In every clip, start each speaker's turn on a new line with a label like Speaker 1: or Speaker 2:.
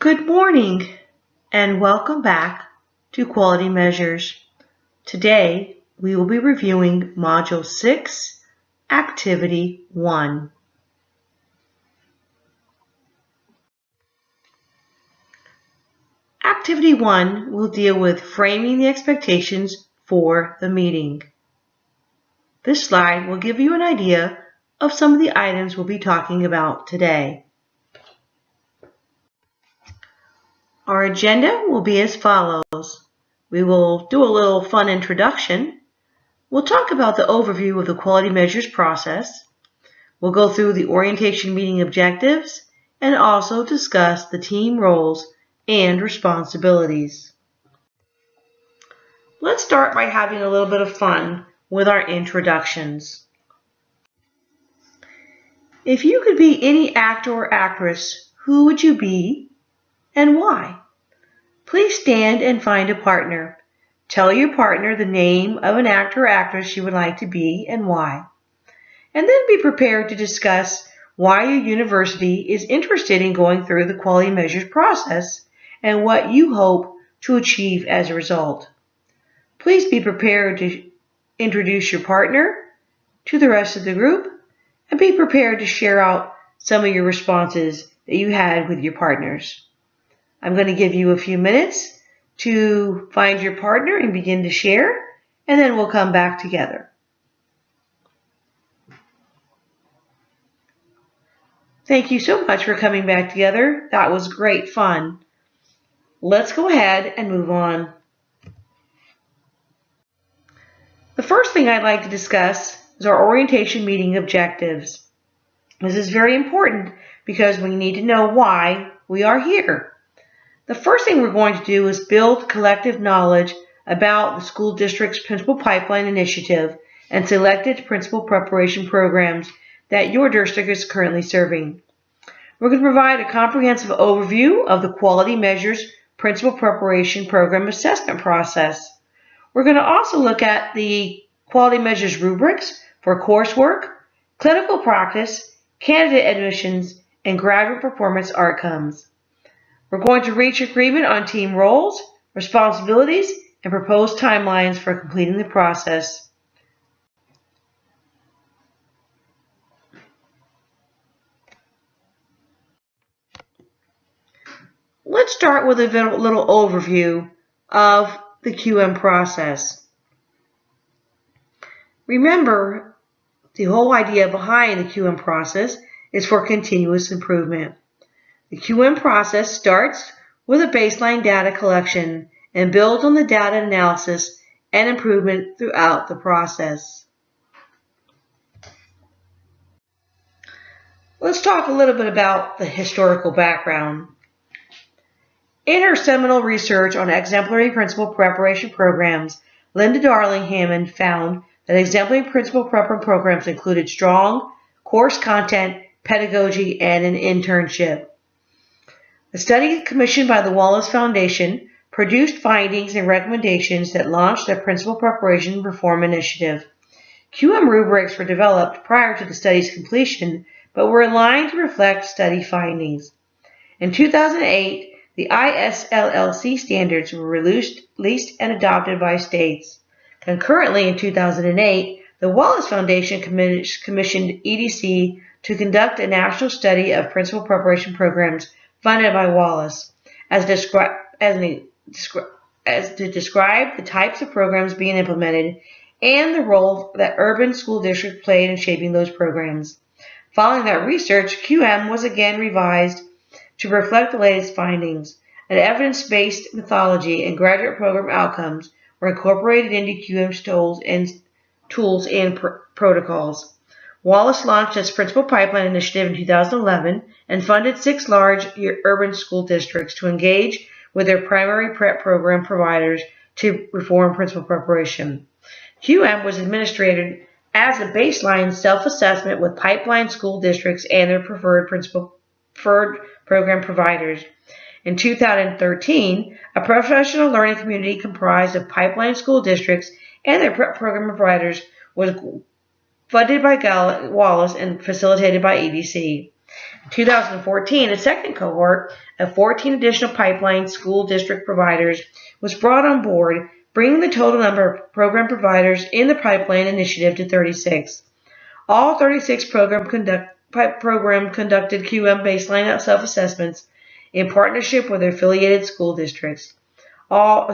Speaker 1: Good morning and welcome back to Quality Measures. Today we will be reviewing Module 6, Activity 1. Activity 1 will deal with framing the expectations for the meeting. This slide will give you an idea of some of the items we'll be talking about today. Our agenda will be as follows. We will do a little fun introduction. We'll talk about the overview of the quality measures process. We'll go through the orientation meeting objectives and also discuss the team roles and responsibilities. Let's start by having a little bit of fun with our introductions. If you could be any actor or actress, who would you be and why? Please stand and find a partner. Tell your partner the name of an actor or actress you would like to be and why. And then be prepared to discuss why your university is interested in going through the quality measures process and what you hope to achieve as a result. Please be prepared to introduce your partner to the rest of the group and be prepared to share out some of your responses that you had with your partners. I'm going to give you a few minutes to find your partner and begin to share, and then we'll come back together. Thank you so much for coming back together. That was great fun. Let's go ahead and move on. The first thing I'd like to discuss is our orientation meeting objectives. This is very important because we need to know why we are here. The first thing we're going to do is build collective knowledge about the school district's Principal Pipeline Initiative and selected principal preparation programs that your district is currently serving. We're going to provide a comprehensive overview of the Quality Measures Principal Preparation Program Assessment process. We're going to also look at the Quality Measures rubrics for coursework, clinical practice, candidate admissions, and graduate performance outcomes. We're going to reach agreement on team roles, responsibilities, and proposed timelines for completing the process. Let's start with a little overview of the QM process. Remember, the whole idea behind the QM process is for continuous improvement. The QM process starts with a baseline data collection and builds on the data analysis and improvement throughout the process. Let's talk a little bit about the historical background. In her seminal research on exemplary principal preparation programs, Linda Darling Hammond found that exemplary principal preparation programs included strong course content, pedagogy, and an internship. A study commissioned by the Wallace Foundation produced findings and recommendations that launched the Principal Preparation Reform Initiative. QM rubrics were developed prior to the study's completion, but were aligned to reflect study findings. In 2008, the ISLLC standards were released and adopted by states. Concurrently, in 2008, the Wallace Foundation commissioned EDC to conduct a national study of principal preparation programs funded by Wallace, to describe the types of programs being implemented and the role that urban school districts played in shaping those programs. Following that research, QM was again revised to reflect the latest findings. An evidence-based methodology and graduate program outcomes were incorporated into QM's tools and protocols. Wallace launched its Principal Pipeline Initiative in 2011 and funded 6 large urban school districts to engage with their primary prep program providers to reform principal preparation. QM was administered as a baseline self-assessment with pipeline school districts and their preferred program providers. In 2013, a professional learning community comprised of pipeline school districts and their prep program providers was funded by Wallace and facilitated by EDC. In 2014, a second cohort of 14 additional pipeline school district providers was brought on board, bringing the total number of program providers in the pipeline initiative to 36. All 36 programs conducted QM baseline self-assessments in partnership with their affiliated school districts. All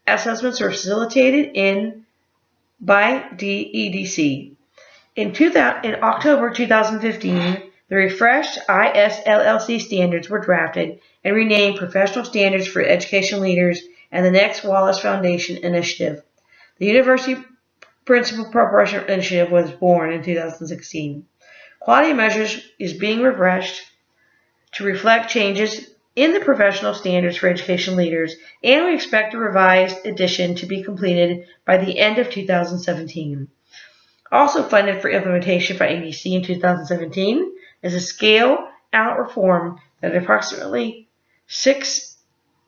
Speaker 1: assessments are facilitated by EDC. In October 2015, the refreshed ISLLC standards were drafted and renamed Professional Standards for Education Leaders and the Next Wallace Foundation Initiative. The University Principal Preparation Initiative was born in 2016. Quality Measures is being refreshed to reflect changes in the professional standards for education leaders, and we expect a revised edition to be completed by the end of 2017. Also funded for implementation by EDC in 2017 is a scale-out reform that approximately 6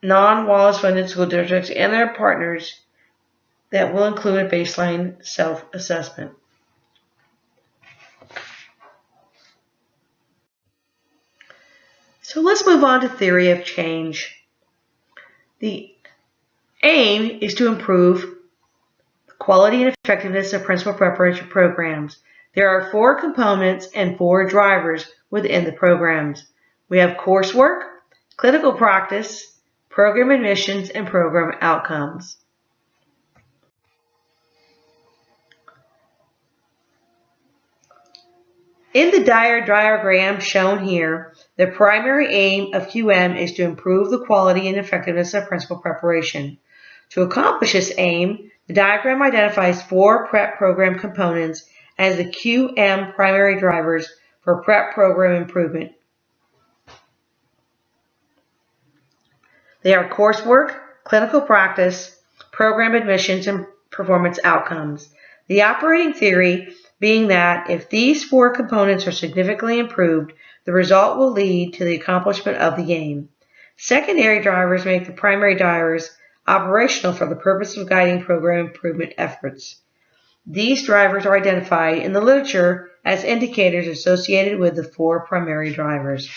Speaker 1: non-Wallace funded school districts and their partners that will include a baseline self-assessment. So let's move on to theory of change. The aim is to improve the quality and effectiveness of principal preparation programs. There are 4 components and 4 drivers within the programs. We have coursework, clinical practice, program admissions, and program outcomes. In the diagram shown here, the primary aim of QM is to improve the quality and effectiveness of principal preparation. To accomplish this aim, the diagram identifies 4 prep program components as the QM primary drivers for prep program improvement. They are coursework, clinical practice, program admissions, and performance outcomes. The operating theory being that if these 4 components are significantly improved, the result will lead to the accomplishment of the aim. Secondary drivers make the primary drivers operational for the purpose of guiding program improvement efforts. These drivers are identified in the literature as indicators associated with the 4 primary drivers.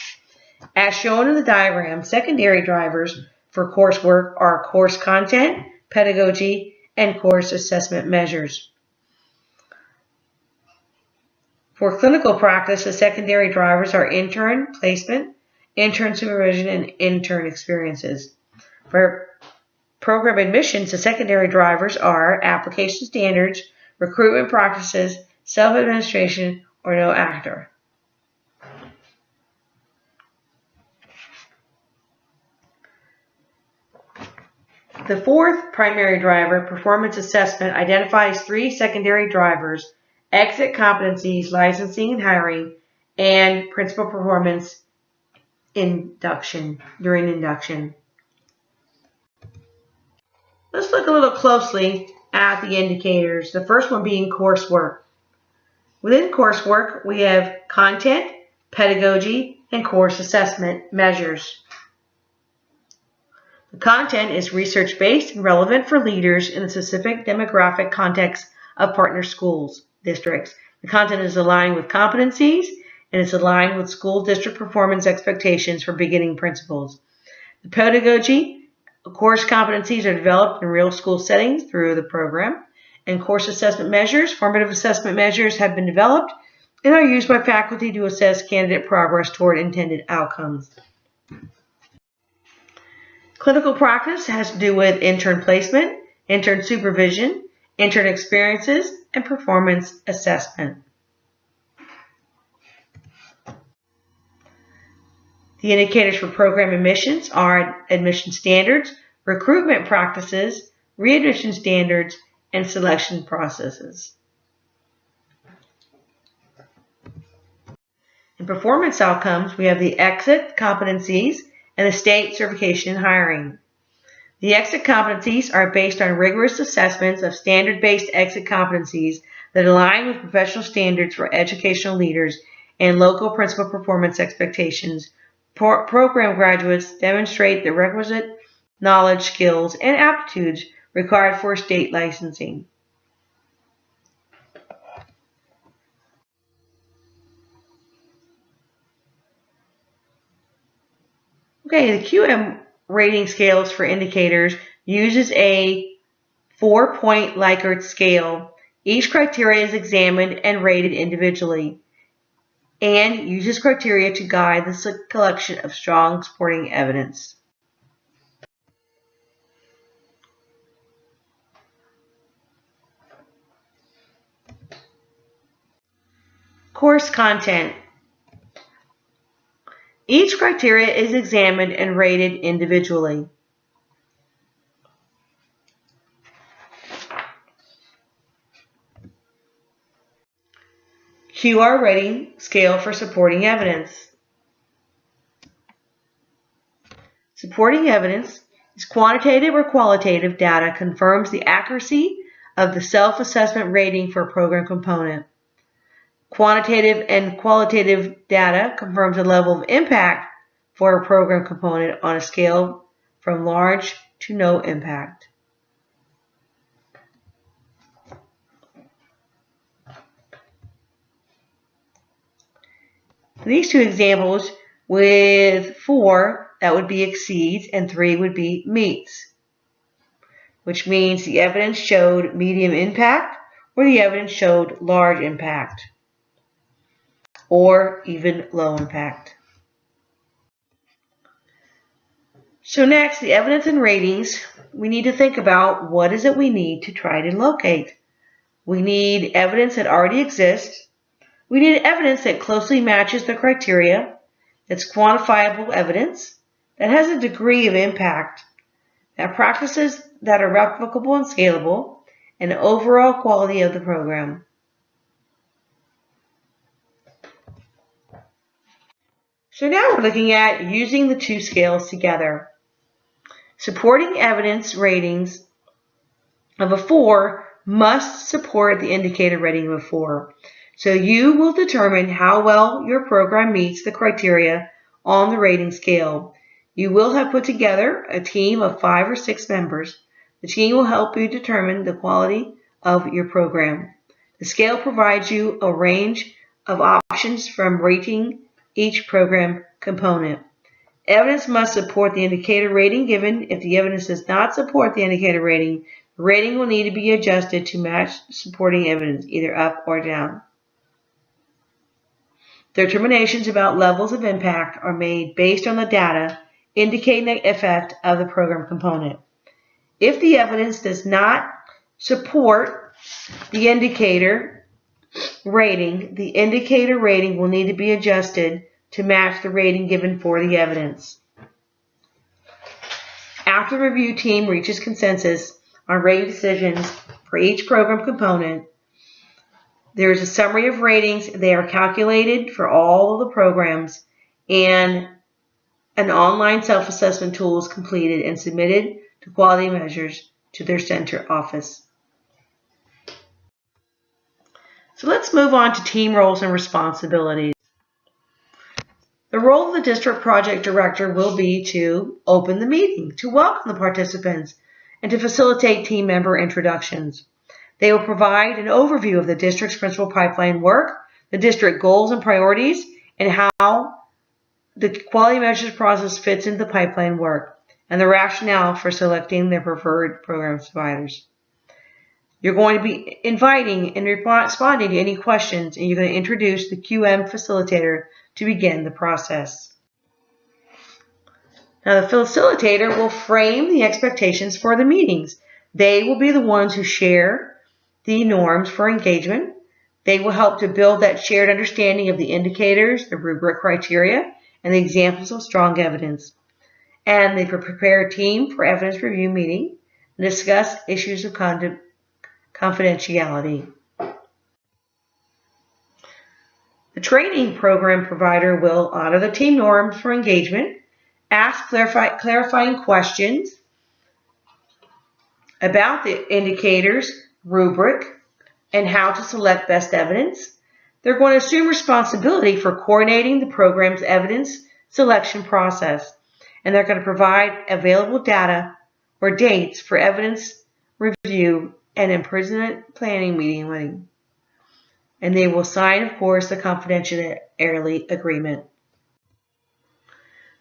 Speaker 1: As shown in the diagram, secondary drivers for coursework are course content, pedagogy, and course assessment measures. For clinical practice, the secondary drivers are intern placement, intern supervision, and intern experiences. For program admissions, the secondary drivers are application standards, recruitment practices, self-administration, or no actor. The 4th primary driver, performance assessment, identifies 3 secondary drivers: exit competencies, licensing and hiring, and principal performance during induction. Let's look a little closely at the indicators, the first one being coursework. Within coursework, we have content, pedagogy, and course assessment measures. The content is research-based and relevant for leaders in the specific demographic context of partner schools districts. The content is aligned with competencies and is aligned with school district performance expectations for beginning principals. The pedagogy, course competencies are developed in real school settings through the program, and course assessment measures, formative assessment measures, have been developed and are used by faculty to assess candidate progress toward intended outcomes. Clinical practice has to do with intern placement, intern supervision, intern experiences, and performance assessment. The indicators for program admissions are admission standards, recruitment practices, readmission standards, and selection processes. In performance outcomes, we have the exit competencies and the state certification and hiring. The exit competencies are based on rigorous assessments of standard-based exit competencies that align with professional standards for educational leaders and local principal performance expectations. Program graduates demonstrate the requisite knowledge, skills, and aptitudes required for state licensing. Okay, the QM rating scales for indicators uses a 4-point Likert scale. Each criteria is examined and rated individually and uses criteria to guide the collection of strong supporting evidence. Course content. Each criteria is examined and rated individually. QR rating scale for supporting evidence. Supporting evidence is quantitative or qualitative data confirms the accuracy of the self-assessment rating for a program component. Quantitative and qualitative data confirms the level of impact for a program component on a scale from large to no impact. These two examples, with 4, that would be exceeds, and 3 would be meets, which means the evidence showed medium impact or the evidence showed large impact or even low impact. So next, the evidence and ratings, we need to think about what is it we need to try to locate. We need evidence that already exists. We need evidence that closely matches the criteria, that's quantifiable evidence, that has a degree of impact, that practices that are replicable and scalable, and overall quality of the program. So now we're looking at using the two scales together. Supporting evidence ratings of a 4 must support the indicator rating of a 4. So you will determine how well your program meets the criteria on the rating scale. You will have put together a team of 5 or 6 members. The team will help you determine the quality of your program. The scale provides you a range of options from rating each program component. Evidence must support the indicator rating given. If the evidence does not support the indicator rating, the rating will need to be adjusted to match supporting evidence, either up or down. Determinations about levels of impact are made based on the data indicating the effect of the program component. If the evidence does not support the indicator rating, the indicator rating will need to be adjusted to match the rating given for the evidence. After the review team reaches consensus on rating decisions for each program component, there is a summary of ratings. They are calculated for all of the programs, and an online self-assessment tool is completed and submitted to quality measures to their center office. So let's move on to team roles and responsibilities. The role of the district project director will be to open the meeting, to welcome the participants, and to facilitate team member introductions. They will provide an overview of the district's principal pipeline work, the district goals and priorities, and how the quality measures process fits into the pipeline work, and the rationale for selecting their preferred program providers. You're going to be inviting and responding to any questions, and you're going to introduce the QM facilitator to begin the process. Now, the facilitator will frame the expectations for the meetings. They will be the ones who share the norms for engagement. They will help to build that shared understanding of the indicators, the rubric criteria, and the examples of strong evidence. And they prepare a team for evidence review meeting and discuss issues of confidentiality. The training program provider will honor the team norms for engagement, ask clarifying questions about the indicators, rubric, and how to select best evidence. They're going to assume responsibility for coordinating the program's evidence selection process, and they're going to provide available data or dates for evidence review and imprisonment planning meeting. And they will sign, of course, the confidentiality agreement.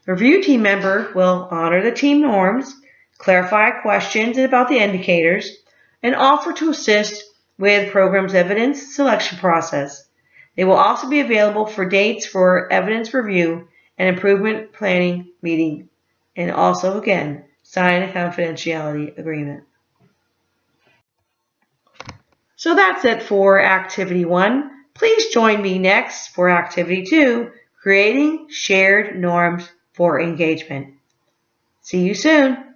Speaker 1: The review team member will honor the team norms, clarify questions about the indicators, and offer to assist with program's evidence selection process. They will also be available for dates for evidence review and improvement planning meeting, and also, again, sign a confidentiality agreement. So that's it for Activity 1. Please join me next for Activity 2, Creating Shared Norms for Engagement. See you soon.